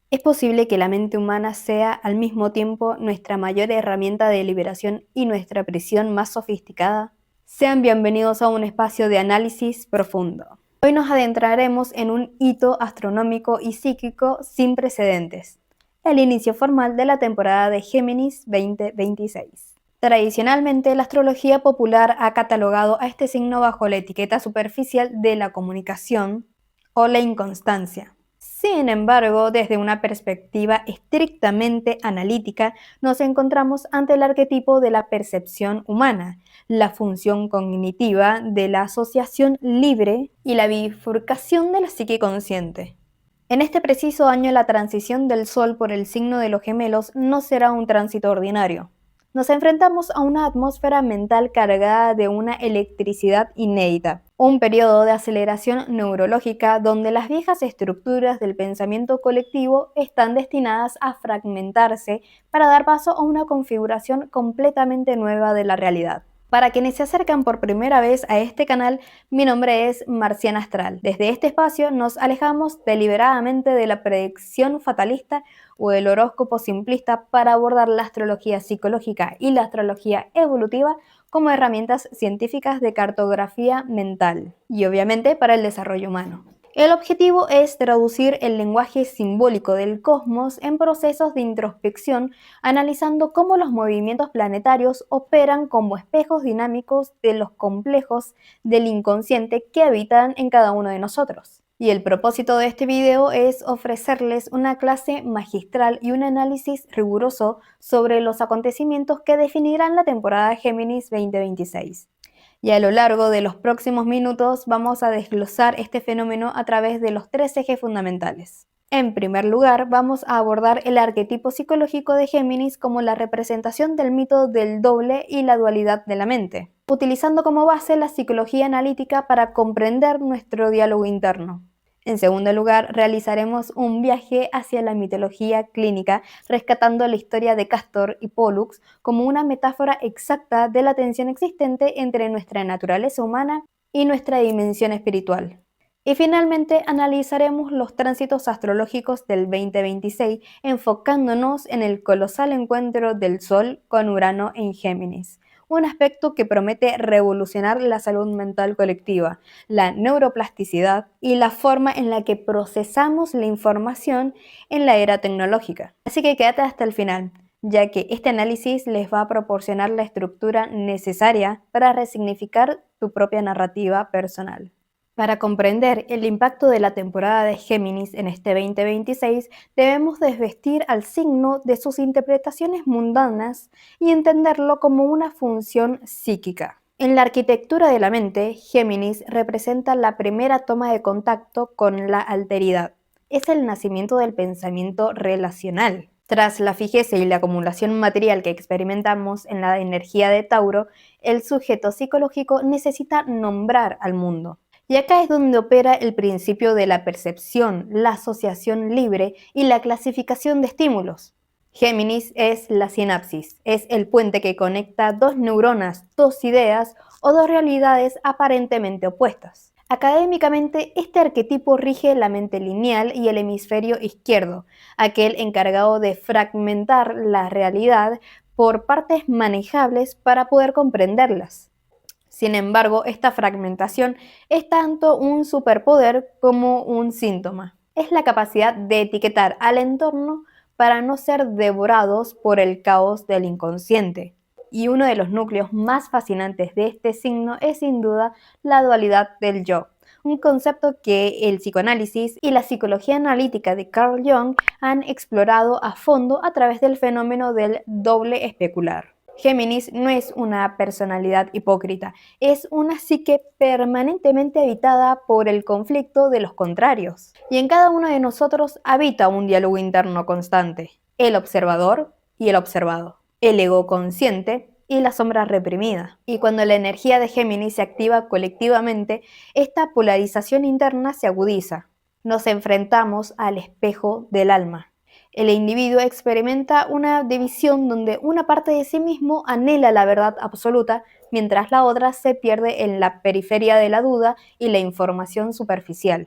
Es posible que la mente humana sea al mismo tiempo nuestra mayor herramienta de liberación y nuestra prisión más sofisticada. Sean bienvenidos a un espacio de análisis profundo. Hoy nos adentraremos en un hito astronómico y psíquico sin precedentes, el inicio formal de la temporada de Géminis 2026. Tradicionalmente, la astrología popular ha catalogado a este signo bajo la etiqueta superficial de la comunicación o la inconstancia. Sin embargo, desde una perspectiva estrictamente analítica, nos encontramos ante el arquetipo de la percepción humana, la función cognitiva de la asociación libre y la bifurcación de la psique consciente. En este preciso año, la transición del Sol por el signo de los gemelos no será un tránsito ordinario. Nos enfrentamos a una atmósfera mental cargada de una electricidad inédita, un periodo de aceleración neurológica donde las viejas estructuras del pensamiento colectivo están destinadas a fragmentarse para dar paso a una configuración completamente nueva de la realidad. Para quienes se acercan por primera vez a este canal, mi nombre es Marciana Astral. Desde este espacio nos alejamos deliberadamente de la predicción fatalista o el horóscopo simplista para abordar la astrología psicológica y la astrología evolutiva como herramientas científicas de cartografía mental y obviamente para el desarrollo humano. El objetivo es traducir el lenguaje simbólico del cosmos en procesos de introspección, analizando cómo los movimientos planetarios operan como espejos dinámicos de los complejos del inconsciente que habitan en cada uno de nosotros. Y el propósito de este video es ofrecerles una clase magistral y un análisis riguroso sobre los acontecimientos que definirán la temporada Géminis 2026. Y a lo largo de los próximos minutos vamos a desglosar este fenómeno a través de los tres ejes fundamentales. En primer lugar, vamos a abordar el arquetipo psicológico de Géminis como la representación del mito del doble y la dualidad de la mente, utilizando como base la psicología analítica para comprender nuestro diálogo interno. En segundo lugar, realizaremos un viaje hacia la mitología clínica, rescatando la historia de Castor y Pollux como una metáfora exacta de la tensión existente entre nuestra naturaleza humana y nuestra dimensión espiritual. Y finalmente analizaremos los tránsitos astrológicos del 2026, enfocándonos en el colosal encuentro del Sol con Urano en Géminis, un aspecto que promete revolucionar la salud mental colectiva, la neuroplasticidad y la forma en la que procesamos la información en la era tecnológica. Así que quédate hasta el final, ya que este análisis les va a proporcionar la estructura necesaria para resignificar tu propia narrativa personal. Para comprender el impacto de la temporada de Géminis en este 2026, debemos desvestir al signo de sus interpretaciones mundanas y entenderlo como una función psíquica. En la arquitectura de la mente, Géminis representa la primera toma de contacto con la alteridad. Es el nacimiento del pensamiento relacional. Tras la fijeza y la acumulación material que experimentamos en la energía de Tauro, el sujeto psicológico necesita nombrar al mundo. Y acá es donde opera el principio de la percepción, la asociación libre y la clasificación de estímulos. Géminis es la sinapsis, es el puente que conecta dos neuronas, dos ideas o dos realidades aparentemente opuestas. Académicamente, este arquetipo rige la mente lineal y el hemisferio izquierdo, aquel encargado de fragmentar la realidad por partes manejables para poder comprenderlas. Sin embargo, esta fragmentación es tanto un superpoder como un síntoma. Es la capacidad de etiquetar al entorno para no ser devorados por el caos del inconsciente. Y uno de los núcleos más fascinantes de este signo es sin duda la dualidad del yo, un concepto que el psicoanálisis y la psicología analítica de Carl Jung han explorado a fondo a través del fenómeno del doble especular. Géminis no es una personalidad hipócrita, es una psique permanentemente habitada por el conflicto de los contrarios. Y en cada uno de nosotros habita un diálogo interno constante, el observador y el observado, el ego consciente y la sombra reprimida. Y cuando la energía de Géminis se activa colectivamente, esta polarización interna se agudiza. Nos enfrentamos al espejo del alma. El individuo experimenta una división donde una parte de sí mismo anhela la verdad absoluta, mientras la otra se pierde en la periferia de la duda y la información superficial.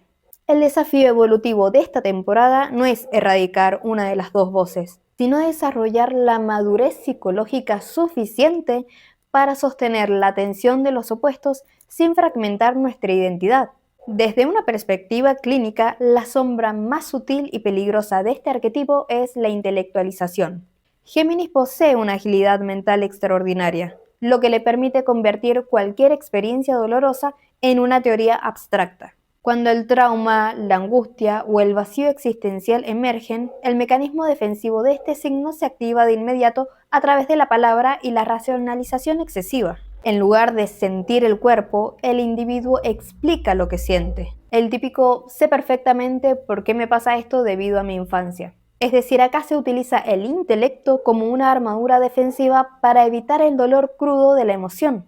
El desafío evolutivo de esta temporada no es erradicar una de las dos voces, sino desarrollar la madurez psicológica suficiente para sostener la tensión de los opuestos sin fragmentar nuestra identidad. Desde una perspectiva clínica, la sombra más sutil y peligrosa de este arquetipo es la intelectualización. Géminis posee una agilidad mental extraordinaria, lo que le permite convertir cualquier experiencia dolorosa en una teoría abstracta. Cuando el trauma, la angustia o el vacío existencial emergen, el mecanismo defensivo de este signo se activa de inmediato a través de la palabra y la racionalización excesiva. En lugar de sentir el cuerpo, el individuo explica lo que siente. El típico sé perfectamente por qué me pasa esto debido a mi infancia. Es decir, acá se utiliza el intelecto como una armadura defensiva para evitar el dolor crudo de la emoción.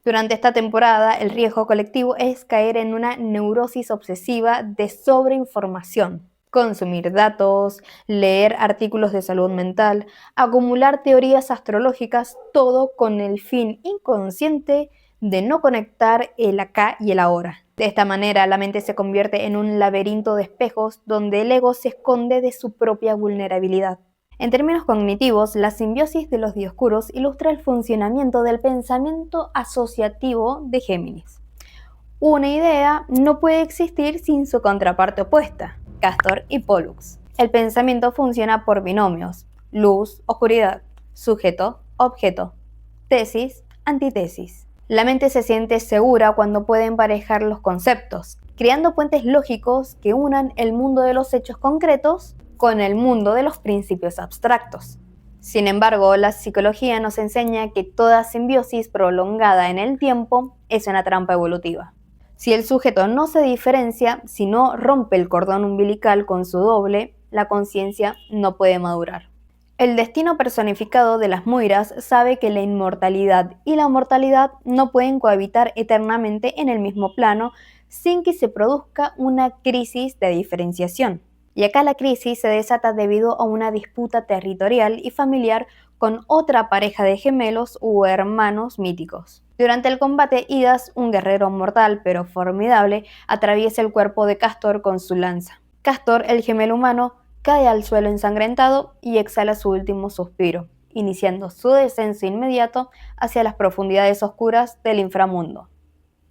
Durante esta temporada, el riesgo colectivo es caer en una neurosis obsesiva de sobreinformación. Consumir datos, leer artículos de salud mental, acumular teorías astrológicas, todo con el fin inconsciente de no conectar el acá y el ahora. De esta manera, la mente se convierte en un laberinto de espejos donde el ego se esconde de su propia vulnerabilidad. En términos cognitivos, la simbiosis de los dioscuros ilustra el funcionamiento del pensamiento asociativo de Géminis. Una idea no puede existir sin su contraparte opuesta, Castor y Pollux. El pensamiento funciona por binomios: luz, oscuridad, sujeto, objeto, tesis, antítesis. La mente se siente segura cuando puede emparejar los conceptos, creando puentes lógicos que unan el mundo de los hechos concretos con el mundo de los principios abstractos. Sin embargo, la psicología nos enseña que toda simbiosis prolongada en el tiempo es una trampa evolutiva. Si el sujeto no se diferencia, si no rompe el cordón umbilical con su doble, la conciencia no puede madurar. El destino personificado de las Moiras sabe que la inmortalidad y la mortalidad no pueden cohabitar eternamente en el mismo plano sin que se produzca una crisis de diferenciación. Y acá la crisis se desata debido a una disputa territorial y familiar con otra pareja de gemelos u hermanos míticos. Durante el combate, Idas, un guerrero mortal pero formidable, atraviesa el cuerpo de Castor con su lanza. Castor, el gemelo humano, cae al suelo ensangrentado y exhala su último suspiro, iniciando su descenso inmediato hacia las profundidades oscuras del inframundo,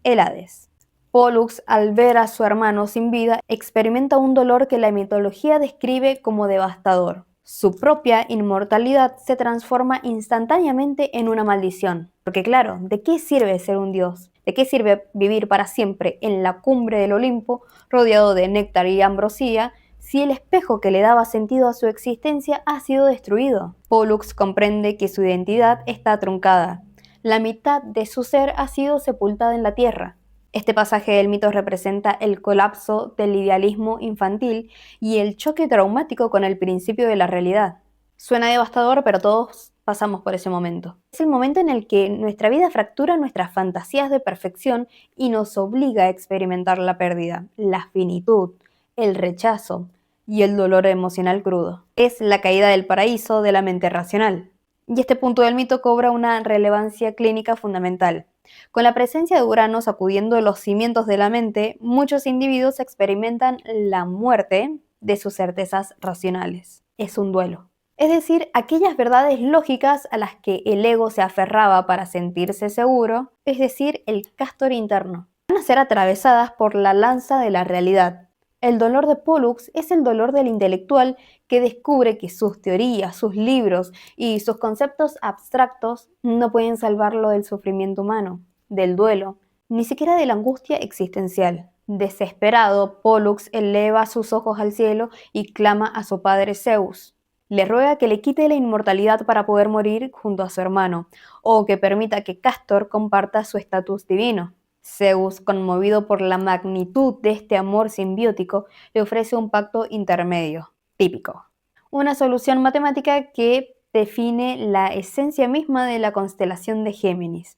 el Hades. Pollux, al ver a su hermano sin vida, experimenta un dolor que la mitología describe como devastador. Su propia inmortalidad se transforma instantáneamente en una maldición. Porque claro, ¿de qué sirve ser un dios? ¿De qué sirve vivir para siempre en la cumbre del Olimpo, rodeado de néctar y ambrosía, si el espejo que le daba sentido a su existencia ha sido destruido? Pollux comprende que su identidad está truncada. La mitad de su ser ha sido sepultada en la tierra. Este pasaje del mito representa el colapso del idealismo infantil y el choque traumático con el principio de la realidad. Suena devastador, pero todos pasamos por ese momento. Es el momento en el que nuestra vida fractura nuestras fantasías de perfección y nos obliga a experimentar la pérdida, la finitud, el rechazo y el dolor emocional crudo. Es la caída del paraíso de la mente racional. Y este punto del mito cobra una relevancia clínica fundamental. Con la presencia de Urano sacudiendo los cimientos de la mente, muchos individuos experimentan la muerte de sus certezas racionales. Es un duelo. Es decir, aquellas verdades lógicas a las que el ego se aferraba para sentirse seguro, es decir, el castor interno, van a ser atravesadas por la lanza de la realidad. El dolor de Pollux es el dolor del intelectual que descubre que sus teorías, sus libros y sus conceptos abstractos no pueden salvarlo del sufrimiento humano, del duelo, ni siquiera de la angustia existencial. Desesperado, Pollux eleva sus ojos al cielo y clama a su padre Zeus. Le ruega que le quite la inmortalidad para poder morir junto a su hermano, o que permita que Castor comparta su estatus divino. Zeus, conmovido por la magnitud de este amor simbiótico, le ofrece un pacto intermedio, típico. Una solución matemática que define la esencia misma de la constelación de Géminis,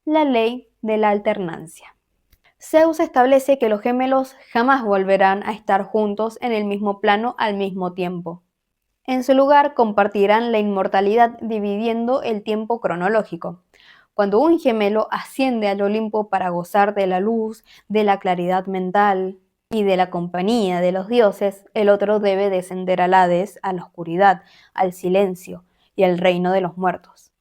la ley de la alternancia. Zeus establece que los gemelos jamás volverán a estar juntos en el mismo plano al mismo tiempo. En su lugar, compartirán la inmortalidad dividiendo el tiempo cronológico. Cuando un gemelo asciende al Olimpo para gozar de la luz, de la claridad mental, y de la compañía de los dioses, el otro debe descender al Hades, a la oscuridad, al silencio y al reino de los muertos.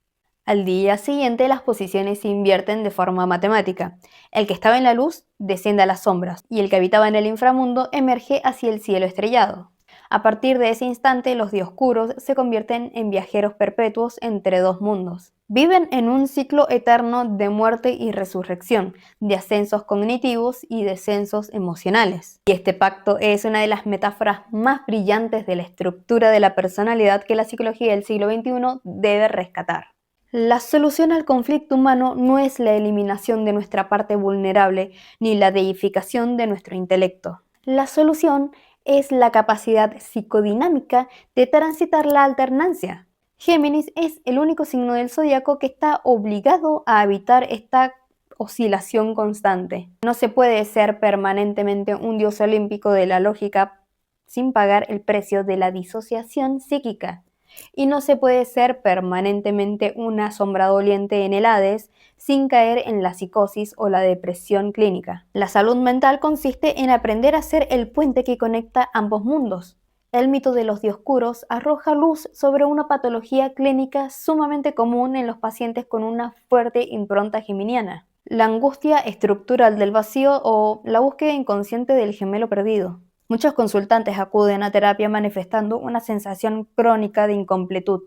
Al día siguiente las posiciones se invierten de forma matemática. El que estaba en la luz desciende a las sombras y el que habitaba en el inframundo emerge hacia el cielo estrellado. A partir de ese instante, los dioscuros se convierten en viajeros perpetuos entre dos mundos. Viven en un ciclo eterno de muerte y resurrección, de ascensos cognitivos y descensos emocionales. Y este pacto es una de las metáforas más brillantes de la estructura de la personalidad que la psicología del siglo XXI debe rescatar. La solución al conflicto humano no es la eliminación de nuestra parte vulnerable ni la deificación de nuestro intelecto. La solución es la capacidad psicodinámica de transitar la alternancia. Géminis es el único signo del zodiaco que está obligado a evitar esta oscilación constante. No se puede ser permanentemente un dios olímpico de la lógica sin pagar el precio de la disociación psíquica. Y no se puede ser permanentemente una sombra doliente en el Hades sin caer en la psicosis o la depresión clínica. La salud mental consiste en aprender a ser el puente que conecta ambos mundos. El mito de los dioscuros arroja luz sobre una patología clínica sumamente común en los pacientes con una fuerte impronta geminiana: la angustia estructural del vacío o la búsqueda inconsciente del gemelo perdido. Muchos consultantes acuden a terapia manifestando una sensación crónica de incompletud.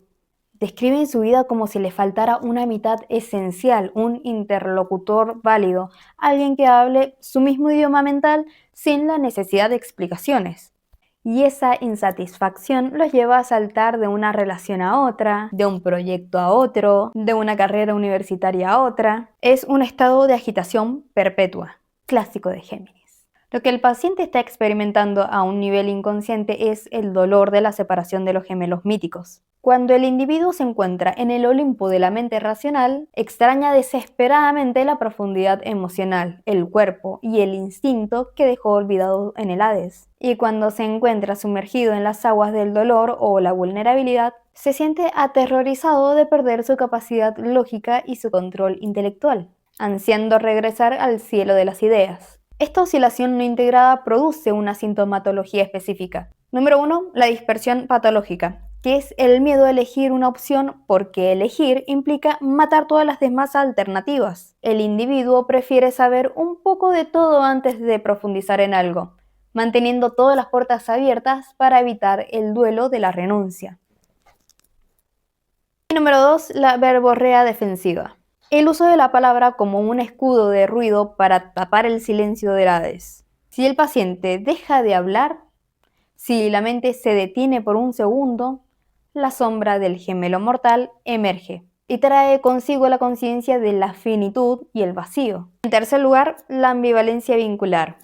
Describen su vida como si le faltara una mitad esencial, un interlocutor válido, alguien que hable su mismo idioma mental sin la necesidad de explicaciones. Y esa insatisfacción los lleva a saltar de una relación a otra, de un proyecto a otro, de una carrera universitaria a otra. Es un estado de agitación perpetua, clásico de Géminis. Lo que el paciente está experimentando a un nivel inconsciente es el dolor de la separación de los gemelos míticos. Cuando el individuo se encuentra en el Olimpo de la mente racional, extraña desesperadamente la profundidad emocional, el cuerpo y el instinto que dejó olvidado en el Hades. Y cuando se encuentra sumergido en las aguas del dolor o la vulnerabilidad, se siente aterrorizado de perder su capacidad lógica y su control intelectual, ansiando regresar al cielo de las ideas. Esta oscilación no integrada produce una sintomatología específica. Número 1, la dispersión patológica, que es el miedo a elegir una opción porque elegir implica matar todas las demás alternativas. El individuo prefiere saber un poco de todo antes de profundizar en algo, manteniendo todas las puertas abiertas para evitar el duelo de la renuncia. Y número 2, la verborrea defensiva. El uso de la palabra como un escudo de ruido para tapar el silencio del Hades. Si el paciente deja de hablar, si la mente se detiene por un segundo, la sombra del gemelo mortal emerge y trae consigo la conciencia de la finitud y el vacío. En tercer lugar, la ambivalencia vincular.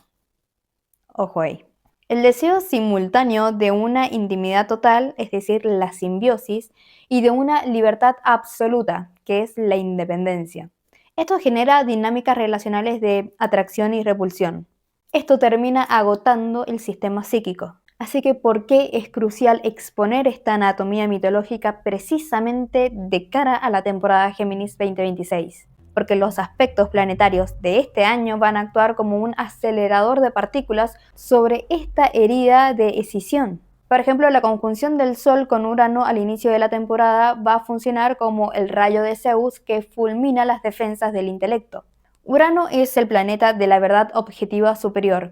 Ojo ahí. El deseo simultáneo de una intimidad total, es decir, la simbiosis, y de una libertad absoluta, que es la independencia. Esto genera dinámicas relacionales de atracción y repulsión. Esto termina agotando el sistema psíquico. Así que, ¿por qué es crucial exponer esta anatomía mitológica precisamente de cara a la temporada Géminis 2026? Porque los aspectos planetarios de este año van a actuar como un acelerador de partículas sobre esta herida de escisión. Por ejemplo, la conjunción del Sol con Urano al inicio de la temporada va a funcionar como el rayo de Zeus que fulmina las defensas del intelecto. Urano es el planeta de la verdad objetiva superior,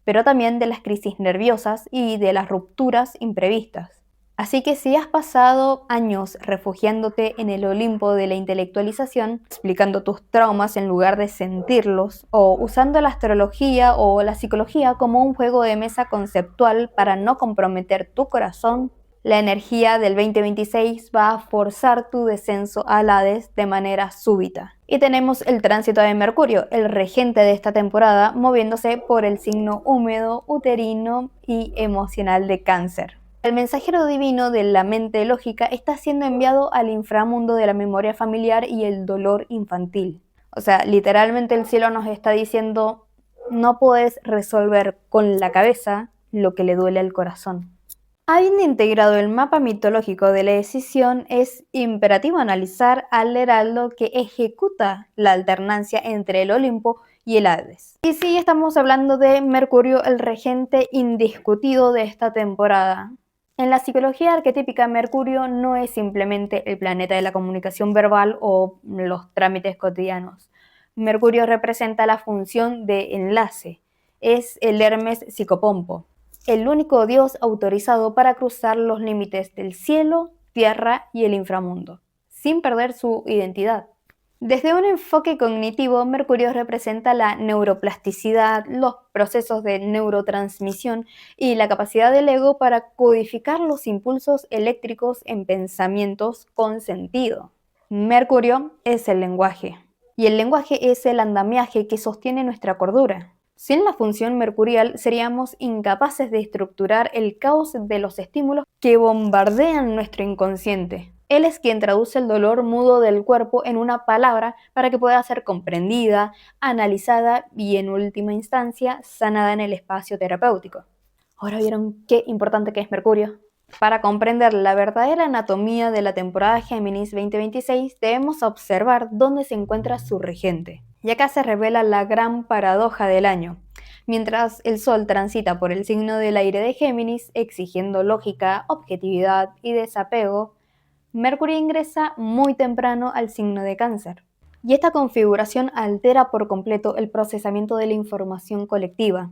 pero también de las crisis nerviosas y de las rupturas imprevistas. Así que si has pasado años refugiándote en el Olimpo de la intelectualización, explicando tus traumas en lugar de sentirlos, o usando la astrología o la psicología como un juego de mesa conceptual para no comprometer tu corazón, la energía del 2026 va a forzar tu descenso al Hades de manera súbita. Y tenemos el tránsito de Mercurio, el regente de esta temporada, moviéndose por el signo húmedo, uterino y emocional de Cáncer. El mensajero divino de la mente lógica está siendo enviado al inframundo de la memoria familiar y el dolor infantil. O sea, literalmente el cielo nos está diciendo, no podés resolver con la cabeza lo que le duele al corazón. Habiendo integrado el mapa mitológico de la decisión, es imperativo analizar al heraldo que ejecuta la alternancia entre el Olimpo y el Hades. Y sí, estamos hablando de Mercurio, el regente indiscutido de esta temporada. En la psicología arquetípica, Mercurio no es simplemente el planeta de la comunicación verbal o los trámites cotidianos. Mercurio representa la función de enlace. Es el Hermes psicopompo, el único dios autorizado para cruzar los límites del cielo, tierra y el inframundo, sin perder su identidad. Desde un enfoque cognitivo, Mercurio representa la neuroplasticidad, los procesos de neurotransmisión y la capacidad del ego para codificar los impulsos eléctricos en pensamientos con sentido. Mercurio es el lenguaje, y el lenguaje es el andamiaje que sostiene nuestra cordura. Sin la función mercurial seríamos incapaces de estructurar el caos de los estímulos que bombardean nuestro inconsciente. Él es quien traduce el dolor mudo del cuerpo en una palabra para que pueda ser comprendida, analizada y en última instancia sanada en el espacio terapéutico. ¿Ahora vieron qué importante que es Mercurio? Para comprender la verdadera anatomía de la temporada Géminis 2026 debemos observar dónde se encuentra su regente. Y acá se revela la gran paradoja del año. Mientras el Sol transita por el signo del aire de Géminis, exigiendo lógica, objetividad y desapego, Mercurio ingresa muy temprano al signo de Cáncer. Y esta configuración altera por completo el procesamiento de la información colectiva.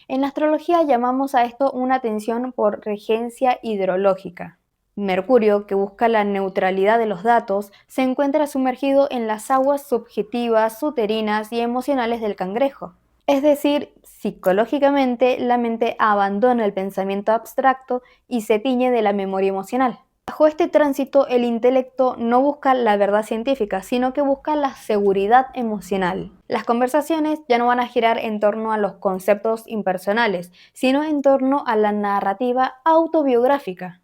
En la astrología llamamos a esto una tensión por regencia hidrológica. Mercurio, que busca la neutralidad de los datos, se encuentra sumergido en las aguas subjetivas, uterinas y emocionales del cangrejo. Es decir, psicológicamente la mente abandona el pensamiento abstracto y se tiñe de la memoria emocional. Bajo este tránsito, el intelecto no busca la verdad científica, sino que busca la seguridad emocional. Las conversaciones ya no van a girar en torno a los conceptos impersonales, sino en torno a la narrativa autobiográfica.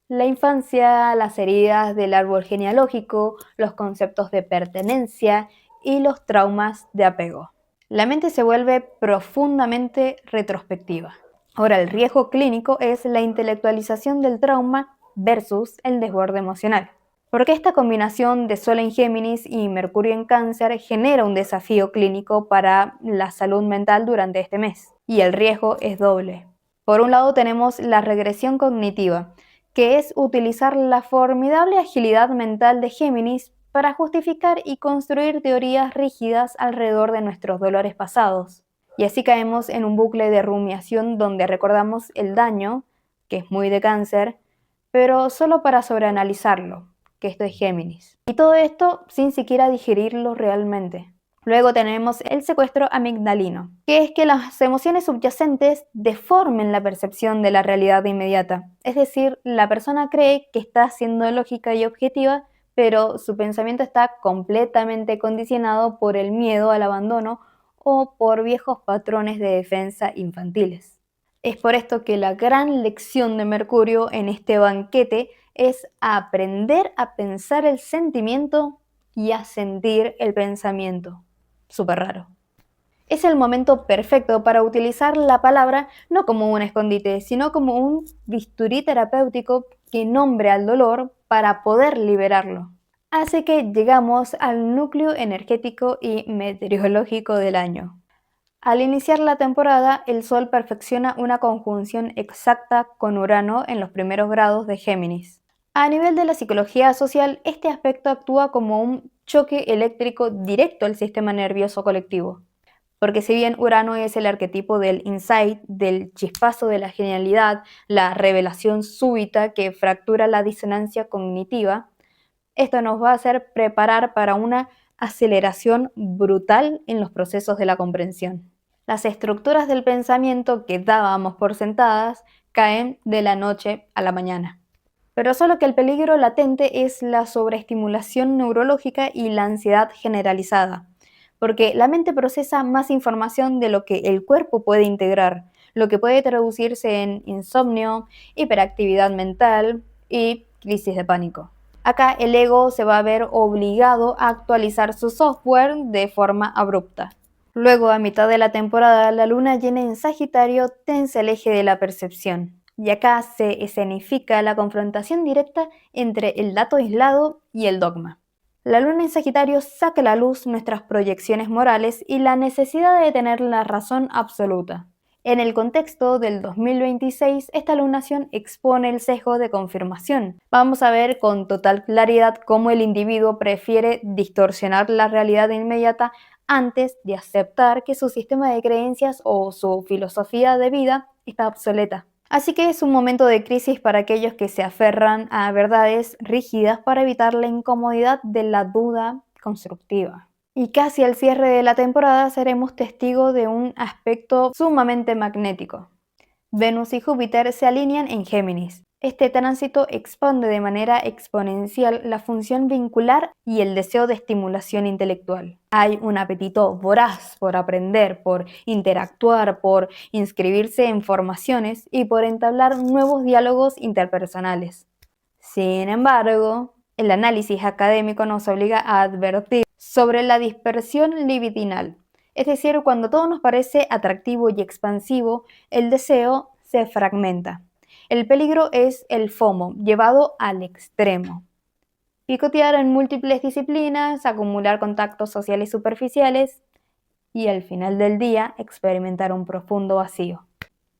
La infancia, las heridas del árbol genealógico, los conceptos de pertenencia y los traumas de apego. La mente se vuelve profundamente retrospectiva. Ahora, el riesgo clínico es la intelectualización del trauma versus el desborde emocional. Porque esta combinación de Sol en Géminis y Mercurio en Cáncer genera un desafío clínico para la salud mental durante este mes. Y el riesgo es doble. Por un lado tenemos la regresión cognitiva, que es utilizar la formidable agilidad mental de Géminis para justificar y construir teorías rígidas alrededor de nuestros dolores pasados. Y así caemos en un bucle de rumiación donde recordamos el daño, que es muy de Cáncer, pero solo para sobreanalizarlo, que esto es Géminis. Y todo esto sin siquiera digerirlo realmente. Luego tenemos el secuestro amigdalino, que es que las emociones subyacentes deformen la percepción de la realidad inmediata. Es decir, la persona cree que está siendo lógica y objetiva, pero su pensamiento está completamente condicionado por el miedo al abandono o por viejos patrones de defensa infantiles. Es por esto que la gran lección de Mercurio en este banquete es aprender a pensar el sentimiento y a sentir el pensamiento. Súper raro. Es el momento perfecto para utilizar la palabra no como un escondite, sino como un bisturí terapéutico que nombre al dolor para poder liberarlo. Así que llegamos al núcleo energético y meteorológico del año. Al iniciar la temporada, el Sol perfecciona una conjunción exacta con Urano en los primeros grados de Géminis. A nivel de la psicología social, este aspecto actúa como un choque eléctrico directo al sistema nervioso colectivo. Porque si bien Urano es el arquetipo del insight, del chispazo de la genialidad, la revelación súbita que fractura la disonancia cognitiva, esto nos va a hacer preparar para una aceleración brutal en los procesos de la comprensión. Las estructuras del pensamiento que dábamos por sentadas caen de la noche a la mañana. Pero solo que el peligro latente es la sobreestimulación neurológica y la ansiedad generalizada, porque la mente procesa más información de lo que el cuerpo puede integrar, lo que puede traducirse en insomnio, hiperactividad mental y crisis de pánico. Acá el ego se va a ver obligado a actualizar su software de forma abrupta. Luego, a mitad de la temporada, la luna llena en Sagitario tensa el eje de la percepción. Y acá se escenifica la confrontación directa entre el dato aislado y el dogma. La luna en Sagitario saca a la luz nuestras proyecciones morales y la necesidad de tener la razón absoluta. En el contexto del 2026, esta lunación expone el sesgo de confirmación. Vamos a ver con total claridad cómo el individuo prefiere distorsionar la realidad inmediata antes de aceptar que su sistema de creencias o su filosofía de vida está obsoleta. Así que es un momento de crisis para aquellos que se aferran a verdades rígidas para evitar la incomodidad de la duda constructiva. Y casi al cierre de la temporada seremos testigos de un aspecto sumamente magnético. Venus y Júpiter se alinean en Géminis. Este tránsito expande de manera exponencial la función vincular y el deseo de estimulación intelectual. Hay un apetito voraz por aprender, por interactuar, por inscribirse en formaciones y por entablar nuevos diálogos interpersonales. Sin embargo, el análisis académico nos obliga a advertir sobre la dispersión libidinal, es decir, cuando todo nos parece atractivo y expansivo, el deseo se fragmenta. El peligro es el FOMO, llevado al extremo. Picotear en múltiples disciplinas, acumular contactos sociales superficiales y al final del día experimentar un profundo vacío.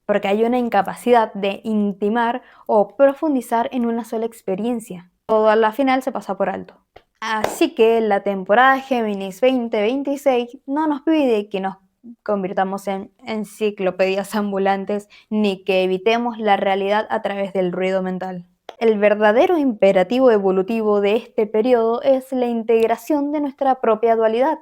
Porque hay una incapacidad de intimar o profundizar en una sola experiencia. Todo a la final se pasa por alto. Así que la temporada Géminis 2026 no nos pide que nos convirtamos en enciclopedias ambulantes ni que evitemos la realidad a través del ruido mental. El verdadero imperativo evolutivo de este periodo es la integración de nuestra propia dualidad.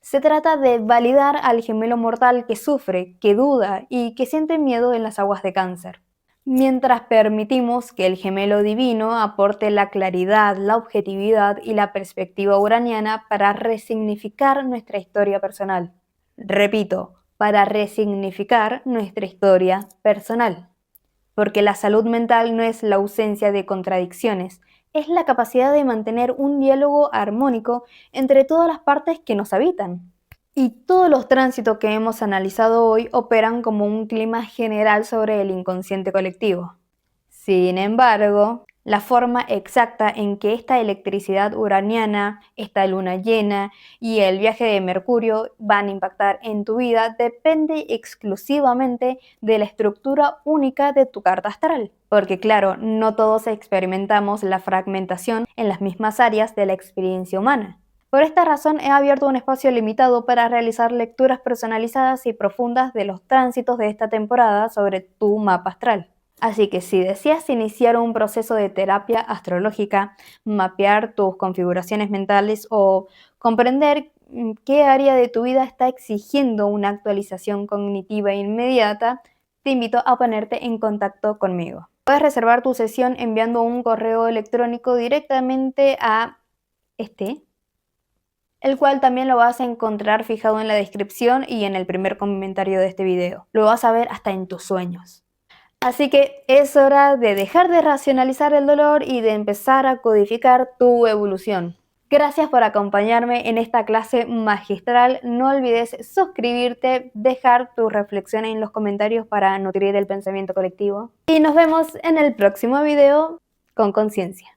Se trata de validar al gemelo mortal que sufre, que duda y que siente miedo en las aguas de Cáncer. Mientras permitimos que el gemelo divino aporte la claridad, la objetividad y la perspectiva uraniana para resignificar nuestra historia personal. Repito, para resignificar nuestra historia personal. Porque la salud mental no es la ausencia de contradicciones, es la capacidad de mantener un diálogo armónico entre todas las partes que nos habitan. Y todos los tránsitos que hemos analizado hoy operan como un clima general sobre el inconsciente colectivo. Sin embargo, la forma exacta en que esta electricidad uraniana, esta luna llena y el viaje de Mercurio van a impactar en tu vida depende exclusivamente de la estructura única de tu carta astral. Porque claro, no todos experimentamos la fragmentación en las mismas áreas de la experiencia humana. Por esta razón he abierto un espacio limitado para realizar lecturas personalizadas y profundas de los tránsitos de esta temporada sobre tu mapa astral. Así que si deseas iniciar un proceso de terapia astrológica, mapear tus configuraciones mentales o comprender qué área de tu vida está exigiendo una actualización cognitiva inmediata, te invito a ponerte en contacto conmigo. Puedes reservar tu sesión enviando un correo electrónico directamente a el cual también lo vas a encontrar fijado en la descripción y en el primer comentario de este video. Lo vas a ver hasta en tus sueños. Así que es hora de dejar de racionalizar el dolor y de empezar a codificar tu evolución. Gracias por acompañarme en esta clase magistral. No olvides suscribirte, dejar tus reflexiones en los comentarios para nutrir el pensamiento colectivo. Y nos vemos en el próximo video con conciencia.